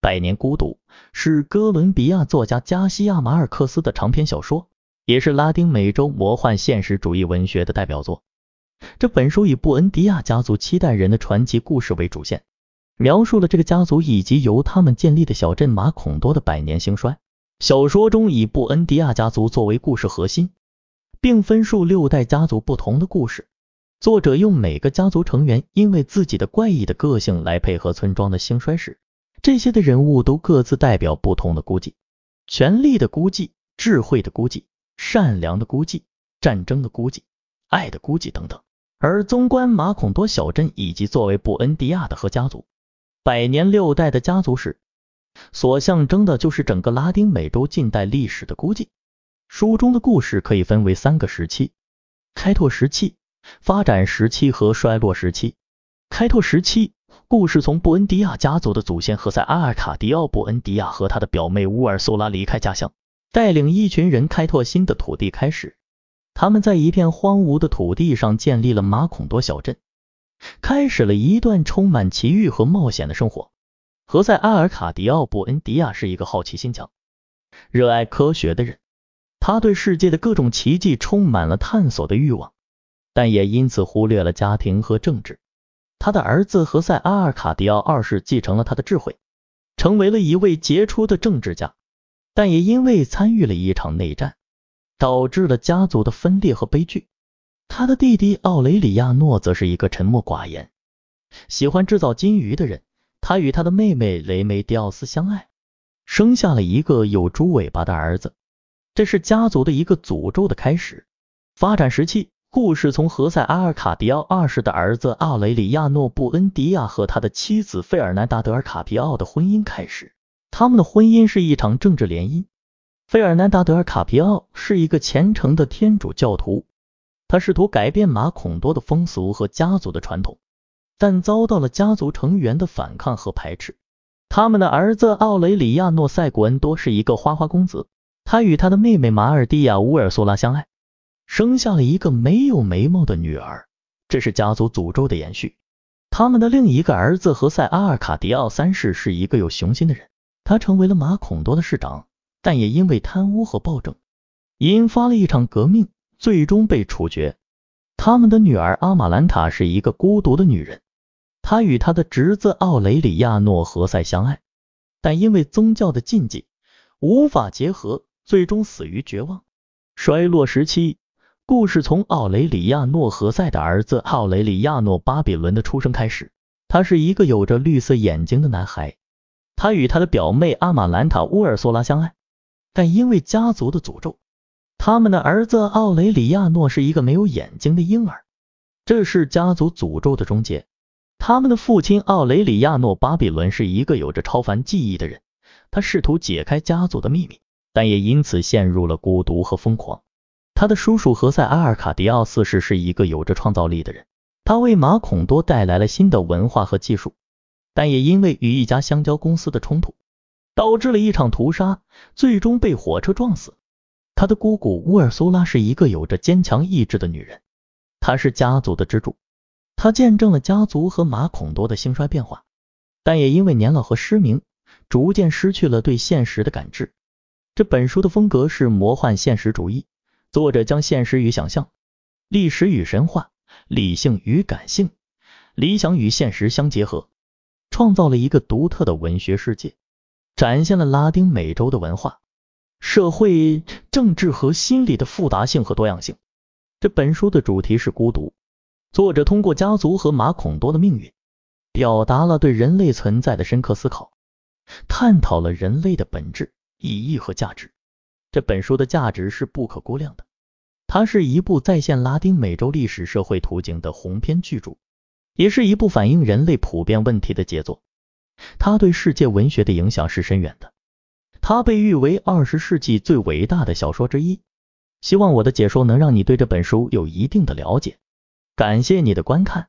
百年孤独》是哥伦比亚作家加西亚马尔克斯的长篇小说，也是拉丁美洲魔幻现实主义文学的代表作。这本书以布恩迪亚家族7代人的传奇故事为主线，描述了这个家族以及由他们建立的小镇马孔多的百年兴衰。小说中以布恩迪亚家族作为故事核心，并分述6代家族不同的故事。作者用每个家族成员因为自己的怪异的个性来配合村庄的兴衰史，这些的人物都各自代表不同的孤寂，权力的孤寂，智慧的孤寂，善良的孤寂，战争的孤寂，爱的孤寂等等。而纵观马孔多小镇以及作为布恩迪亚的和家族百年6代的家族史，所象征的就是整个拉丁美洲近代历史的孤寂。书中的故事可以分为3个时期：开拓时期、发展时期和衰落时期。开拓时期，故事从布恩迪亚家族的祖先何塞阿尔卡迪奥·布恩迪亚和他的表妹乌尔苏拉离开家乡，带领一群人开拓新的土地开始。他们在一片荒芜的土地上建立了马孔多小镇，开始了一段充满奇遇和冒险的生活。何塞阿尔卡迪奥·布恩迪亚是一个好奇心强、热爱科学的人，他对世界的各种奇迹充满了探索的欲望，但也因此忽略了家庭和政治。他的儿子何塞阿尔卡迪奥2世继承了他的智慧，成为了一位杰出的政治家，但也因为参与了一场内战，导致了家族的分裂和悲剧。他的弟弟奥雷里亚诺则是一个沉默寡言、喜欢制造金鱼的人，他与他的妹妹雷梅迪奥斯相爱，生下了一个有猪尾巴的儿子，这是家族的一个诅咒的开始。发展时期，故事从何塞阿尔卡迪奥2世的儿子奥雷里亚诺·布恩迪亚和他的妻子费尔南达德尔卡皮奥的婚姻开始。他们的婚姻是一场政治联姻。费尔南达德尔卡皮奥是一个虔诚的天主教徒，他试图改变马孔多的风俗和家族的传统，但遭到了家族成员的反抗和排斥。他们的儿子奥雷里亚诺·塞古恩多是一个花花公子，他与他的妹妹马尔蒂亚·乌尔苏拉相爱，生下了一个没有眉毛的女儿，这是家族诅咒的延续。他们的另一个儿子何塞阿尔卡迪奥3世是一个有雄心的人，他成为了马孔多的市长，但也因为贪污和暴政引发了一场革命，最终被处决。他们的女儿阿玛兰塔是一个孤独的女人，她与她的侄子奥雷里亚诺·何塞相爱，但因为宗教的禁忌无法结合，最终死于绝望。衰落时期，故事从奥雷里亚诺·何塞的儿子奥雷里亚诺·巴比伦的出生开始。他是一个有着绿色眼睛的男孩，他与他的表妹阿玛兰塔·乌尔苏拉相爱，但因为家族的诅咒，他们的儿子奥雷里亚诺是一个没有眼睛的婴儿，这是家族诅咒的终结。他们的父亲奥雷里亚诺·巴比伦是一个有着超凡技艺的人，他试图解开家族的秘密，但也因此陷入了孤独和疯狂。他的叔叔何塞阿尔卡迪奥4世是一个有着创造力的人，他为马孔多带来了新的文化和技术，但也因为与一家香蕉公司的冲突，导致了一场屠杀，最终被火车撞死。他的姑姑乌尔苏拉是一个有着坚强意志的女人，她是家族的支柱，她见证了家族和马孔多的兴衰变化，但也因为年老和失明，逐渐失去了对现实的感知。这本书的风格是魔幻现实主义，作者将现实与想象、历史与神话、理性与感性、理想与现实相结合，创造了一个独特的文学世界，展现了拉丁美洲的文化、社会、政治和心理的复杂性和多样性。这本书的主题是孤独，作者通过家族和马孔多的命运，表达了对人类存在的深刻思考，探讨了人类的本质、意义和价值。这本书的价值是不可估量的，它是一部再现拉丁美洲历史社会图景的鸿篇巨著，也是一部反映人类普遍问题的杰作。它对世界文学的影响是深远的，它被誉为20世纪最伟大的小说之一。希望我的解说能让你对这本书有一定的了解。感谢你的观看。